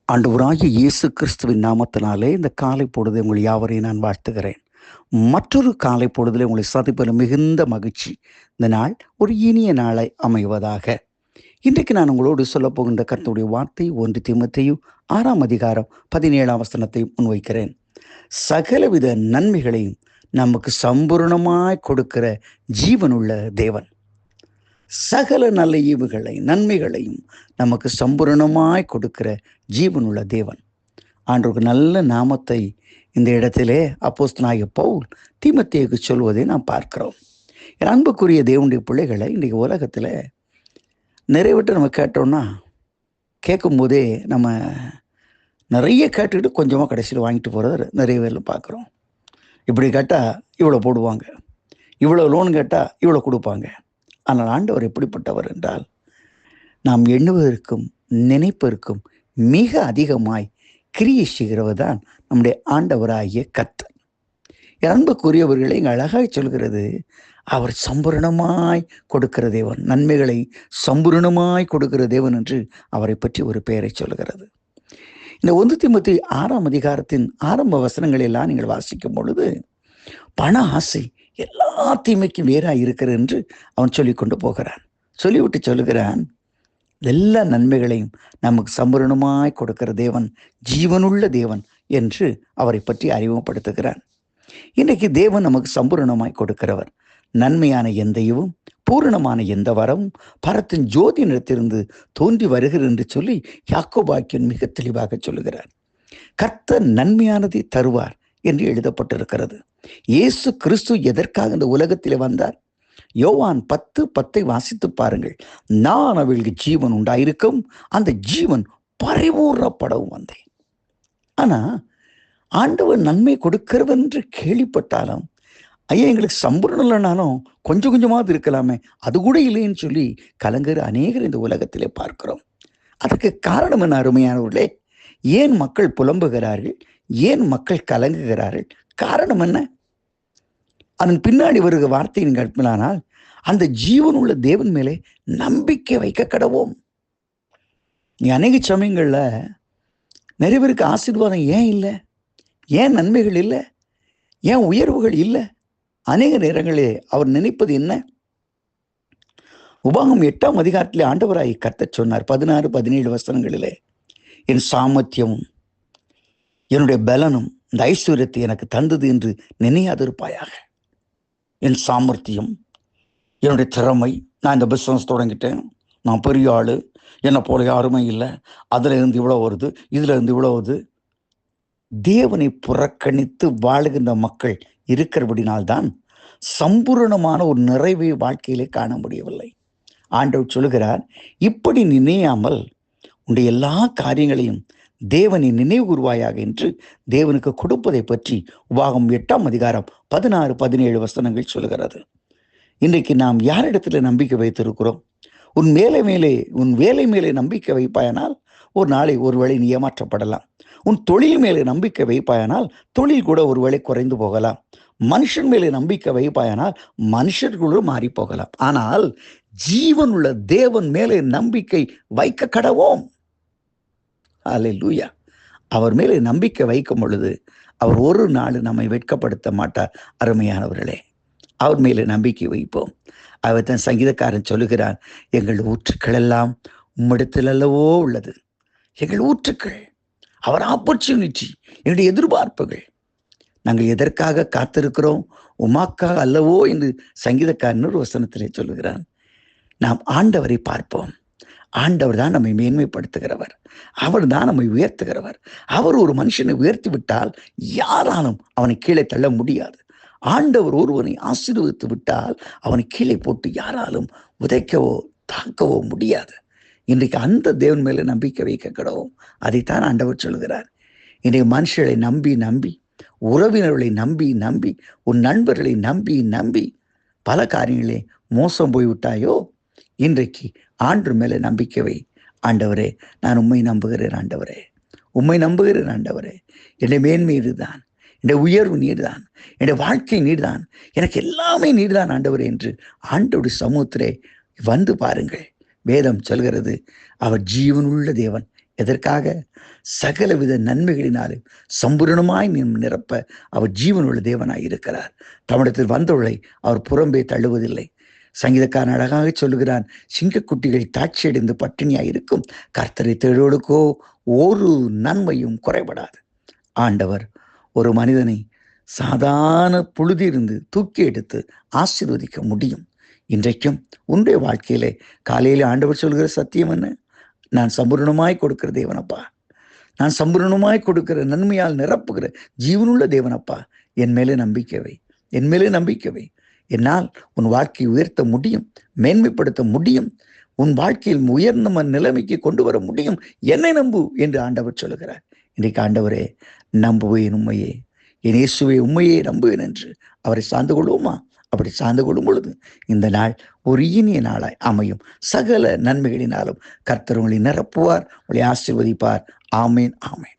ஆண்டவராகிய இயேசு கிறிஸ்துவின் நாமத்தினாலே இந்த காலை பொழுது உங்கள் யாவரையும் நான் வாழ்த்துகிறேன். மற்றொரு காலை பொழுதிலே உங்களை சந்திப்பதில் மிகுந்த மகிழ்ச்சி. இந்த நாள் ஒரு இனிய நாளை அமைவதாக. இன்றைக்கு நான் உங்களோடு சொல்லப் போகின்ற கர்த்தருடைய வார்த்தை 1 தீமோத்தேயு 6ஆம் அதிகாரம் 17ஆம் வசனத்தை முன்வைக்கிறேன். சகலவித நன்மைகளையும் நமக்கு சம்பூரணமாய் கொடுக்கிற ஜீவனுள்ள தேவன். சகல நல்ல ஈவுகளை நன்மைகளையும் நமக்கு சம்பூரணமாய் கொடுக்கிற ஜீவனுள்ள தேவன். ஆண்டவருக்கு நல்ல நாமத்தை இந்த இடத்திலே அப்போஸ்தலனாகிய பவுல் தீமோத்தேயுவுக்கு சொல்வதை நாம் பார்க்கிறோம். என் அன்புக்குரிய தேவனுடைய பிள்ளைகளை இன்றைக்கு உலகத்தில் நிறைவேற்ற நம்ம கேட்டோம்னா, கேட்கும் போதே நம்ம நிறைய கேட்டுக்கிட்டு கொஞ்சமாக கடைசியில் வாங்கிட்டு போகிறத நிறைய பேரில் பார்க்குறோம். இப்படி கேட்டால் இவ்வளோ போடுவாங்க, இவ்வளோ லோன் கேட்டால் இவ்வளோ கொடுப்பாங்க. ஆனால் ஆண்டவர் எப்படிப்பட்டவர் என்றால், நாம் எண்ணுவதற்கும் நினைப்பதற்கும் மிக அதிகமாய் கிரியை செய்கிறவர் தான் நம்முடைய ஆண்டவராகிய கர்த்தர். அன்புக்குரியவர்களை இங்கே அழகாய் சொல்கிறது, அவர் சம்பூரணமாய் கொடுக்கிற தேவன், நன்மைகளை சம்பூரணமாய் கொடுக்கிற தேவன் என்று அவரை பற்றி ஒரு பெயரை சொல்கிறது. இந்த 1 தீமோத்தேயு 6ஆம் அதிகாரத்தின் ஆரம்ப வசனங்களெல்லாம் நீங்கள் வாசிக்கும் பொழுது, பண ஆசை எல்லா தீமைக்கும் வேறாய் இருக்கிறது என்று அவன் சொல்லி கொண்டு போகிறான். சொல்லிவிட்டு சொல்லுகிறான், எல்லா நன்மைகளையும் நமக்கு சம்பூரணமாய் கொடுக்கிற தேவன் ஜீவனுள்ள தேவன் என்று அவரை பற்றி அறிமுகப்படுத்துகிறான். இன்றைக்கு தேவன் நமக்கு சம்பூரணமாய் கொடுக்கிறவர். நன்மையான எந்த ஈவும் பூரணமான எந்த வரமும் பரத்தின் ஜோதி நிலத்திலிருந்து தோன்றி வருகிறது என்று சொல்லி யாக்கோபாக்கியன் மிக தெளிவாக சொல்லுகிறார். கர்த்தர் நன்மையானதை தருவார் என்று எழுதப்பட்டிருக்கிறது. இயேசு கிறிஸ்து எதற்காக இந்த உலகத்திலே வந்தார்? யோவான் 10:10 வாசித்து பாருங்கள். நான் அவளுக்கு ஜீவன் உண்டாயிருக்கும், அந்த ஜீவன் பரிபூர்ணப்படவும் வந்தேன். ஆனா ஆண்டவர் நன்மை கொடுக்கிறவர் என்று கேள்விப்பட்டாலும், ஐயா எங்களுக்கு சம்பூர்ணம் இல்லைனாலும் கொஞ்சம் கொஞ்சமாவது இருக்கலாமே, அது கூட இல்லைன்னு சொல்லி கலங்குற அநேகர் இந்த உலகத்திலே பார்க்கிறோம். அதற்கு காரணம் என்ன அருமையானவர்களே? ஏன் மக்கள் புலம்புகிறார்கள்? ஏன் மக்கள் கலங்குகிறார்கள்? காரணம் என்ன? அதன் பின்னாடி வருகிற வார்த்தை நீங்கள் கேட்பீங்களானால், அந்த ஜீவன் உள்ள தேவன் மேலே நம்பிக்கை வைக்க கடவோம். அநேக சமயங்கள்ல நிறைய பேருக்கு ஆசீர்வாதம் ஏன் இல்லை? ஏன் நன்மைகள் இல்லை? ஏன் உயர்வுகள் இல்லை? அநேக நேரங்களே அவர் நினைப்பது என்ன? உபாகமம் 8ஆம் அதிகாரத்திலே ஆண்டவராய் கர்த்தர் சொன்னார் 16-17 வசனங்களிலே, என் சாமர்த்தியமும் என்னுடைய பலனும் இந்த ஐஸ்வர்யத்தை எனக்கு தந்தது என்று நினையாதிருப்பாயாக. என் சாமர்த்தியம், என்னுடைய திறமை, நான் இந்த பிஸ்னஸ் தொடங்கிட்டேன், நான் பெரிய ஆளு, என்னை போல யாருமே இல்லை, அதுல இருந்து இவ்வளோ வருது, இதுல இருந்து இவ்வளோ வருது. தேவனை புறக்கணித்து வாழுகின்ற மக்கள் இருக்கிறபடினால்தான் சம்பூரணமான ஒரு நிறைவை வாழ்க்கையிலே காண முடியவில்லை. ஆண்டவர் சொல்லுகிறார், இப்படி நினையாமல் உன்னுடைய எல்லா காரியங்களையும் தேவனை நினைவு கூர்வாயாக என்று தேவனுக்கு கொடுப்பதை பற்றி உபாகமம் 8ஆம் அதிகாரம் 16-17 வசனங்கள் சொல்கிறது. இன்றைக்கு நாம் யாரிடத்துல நம்பிக்கை வைத்திருக்கிறோம்? உன் வேலை மேலே நம்பிக்கை வைப்பாயானால் ஒரு நாளை ஒருவேளை நீ ஏமாற்றப்படலாம். உன் தொழில் மேலே நம்பிக்கை வைப்பாயானால் தொழில் கூட ஒருவேளை குறைந்து போகலாம். மனுஷன் மேலே நம்பிக்கை வைப்பாயானால் மனுஷர்களும் மாறி போகலாம். ஆனால் ஜீவனுள்ள தேவன் மேலே நம்பிக்கை வைக்க கடவோம். அல்லேலூயா. அவர் மேலே நம்பிக்கை வைக்கும் பொழுது அவர் ஒரு நாள் நம்மை வெட்கப்படுத்த மாட்டார். அருமையானவர்களே, அவர் மேலே நம்பிக்கை வைப்போம். அவர் தான் சங்கீதக்காரன் சொல்லுகிறார், எங்கள் ஊற்றுக்கள் எல்லாம் உம்மிடத்தில் அல்லவோ உள்ளது. எங்கள் ஊற்றுக்கள், அவர் ஆப்பர்ச்சுனிட்டி, என்னுடைய எதிர்பார்ப்புகள். நாங்கள் எதற்காக காத்திருக்கிறோம்? உமாக்காக அல்லவோ என்று சங்கீதக்காரன் ஒரு வசனத்திலே சொல்லுகிறான். நாம் ஆண்டவரை பார்ப்போம். ஆண்டவர் தான் நம்மை மேன்மைப்படுத்துகிறவர். அவர் தான் நம்மை உயர்த்துகிறவர். அவர் ஒரு மனுஷனை உயர்த்தி விட்டால் யாராலும் அவனை கீழே தள்ள முடியாது. ஆண்டவர் ஒருவனை ஆசீர்வதித்து விட்டால் அவனை கீழே போட்டு யாராலும் உதைக்கவோ தாக்கவோ முடியாது. இன்றைக்கு அந்த தேவன் மேலே நம்பிக்கை வைக்க கடவும். அதைத்தான் ஆண்டவர் சொல்கிறார். இன்றைக்கு மனுஷர்களை நம்பி உறவினர்களை நம்பி உன் நண்பர்களை நம்பி பல காரியங்களே மோசம் போய்விட்டாயோ, இன்றைக்கு ஆண்டு மேலே நம்பிக்கை வை. ஆண்டவரே, நான் உம்மை நம்புகிறேன். ஆண்டவரே, உம்மை நம்புகிறேன். ஆண்டவரே, என்னுடைய மேன்மை இதுதான், என்னுடைய உயர்வு நீர்தான், என்னுடைய வாழ்க்கை நீர்தான், எனக்கு எல்லாமே நீர்தான் ஆண்டவரே என்று ஆண்டவருடைய சமூகத்திலே வந்து பாருங்கள். வேதம் சொல்கிறது, அவர் ஜீவனுள்ள தேவன், எதற்காக? சகலவித நன்மைகளினாலும் சம்பூரணமாய் நிரப்ப அவர் ஜீவனுள்ள தேவனாய் இருக்கிறார். தமிழத்தில் வந்தவளை அவர் புறம்பே தள்ளுவதில்லை. சங்கீதக்காரன் அழகாக சொல்லுகிறான், சிங்கக்குட்டிகள் தாட்சியடைந்து பட்டினியாய் இருக்கும், கர்த்தரை தேடுவதற்கோ ஒரு நன்மையும் குறைபடாது. ஆண்டவர் ஒரு மனிதனை சாதாரண புழுதியிருந்து தூக்கி எடுத்து ஆசீர்வதிக்க முடியும். இன்றைக்கும் உன்னுடைய வாழ்க்கையிலே காலையிலே ஆண்டவர் சொல்கிற சத்தியம் என்ன? நான் சம்பூர்ணமாய் கொடுக்கிற தேவனப்பா, நான் சம்பூர்ணமாய் கொடுக்கிற நன்மையால் நிரப்புகிற ஜீவனுள்ள தேவனப்பா, என் மேலே நம்பிக்கவை, என் மேலே நம்பிக்கவை. என்னால் உன் வாழ்க்கையை உயர்த்த முடியும், மேன்மைப்படுத்த முடியும், உன் வாழ்க்கையில் உயர்ந்த நிலைமைக்கு கொண்டு வர முடியும், என்னை நம்பு என்று ஆண்டவர் சொல்லுகிறார். இன்றைக்கு ஆண்டவரே, நம்புவேன் உண்மையே, என் இயேசுவை உண்மையே நம்புவேன் என்று அவரை சார்ந்து கொள்வோமா? அப்படி சார்ந்து கொள்ளும் பொழுது இந்த நாள் ஒரு இனிய நாளாய் அமையும். சகல நன்மைகளினாலும் கர்த்தர் உங்களை நிரப்புவார், உங்களை ஆசீர்வதிப்பார். ஆமேன், ஆமேன்.